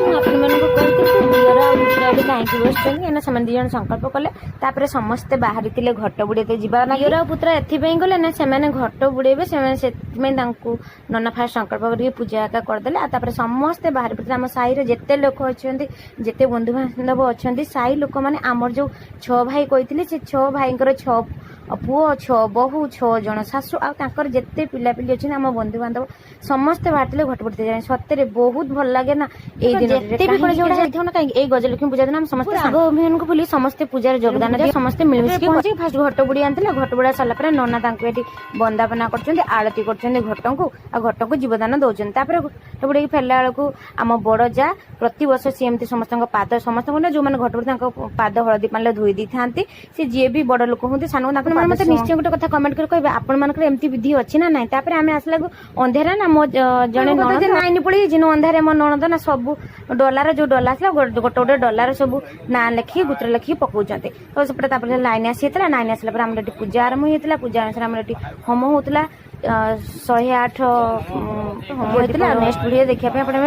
दियर आ पुत्र कहीं बस कहीं दी जन संकल्प कले समस्ते बाहरी घट बुड़े जा दियर आ पुत्र एथपाई गले ना से घट बुड़े से नना फास्ट संकल्प करके पूजा एका करदे समस्ते बाहरी पड़े आम साई जिते लोक अच्छा जिते बंधु बांधव अच्छा साई लोक मैंने आमर जो 6 भाई कही से 6 भाई 6 पुओ 6 बहु 6 जन शाशु आर जिते पिलापिली अच्छे आम बंधु बांधव समस्ते बाहर घट बुड़ते जाए सत्य बहुत भल लगे ना कहीं गजलक्ष्मी पूजा दिन समस्त साग को बुली समस्ते पूजा योगदान दिए समस्ते मिलमिशि पहुंचे फास्ट घट बुड़ी आनी घट बुड़ा सारा नना बंदापना कर आरती कर घट को घट को जीवदान दौरान घट बुड़ी फेरला बेलू आम बड़ जा प्रति वर्ष सी एमती समस्त पाद समस्त जो मैंने घट बुड़ी पाद हलदी पानी धोई दी था सी जी भी बड़ लोक हूँ सान मत निश्चय गोटे कथा कमेंट कर कहे आपंकर एमती विधि अच्छी ना ना आम आसला अंधारा ना मो जड़े नाइन पड़ी अंधारे मो नणद ना सब डलार जो डला आसला गोटे गोटे डलार सब ना लिखी गुत्र लिखी पकाउते तो सेपटे लाइन आसी लाइन आसला आम पूजा आरंभ होता पूजा अनुसार आम होम होता 108 होम होता नेक्स्ट वीडियो देखा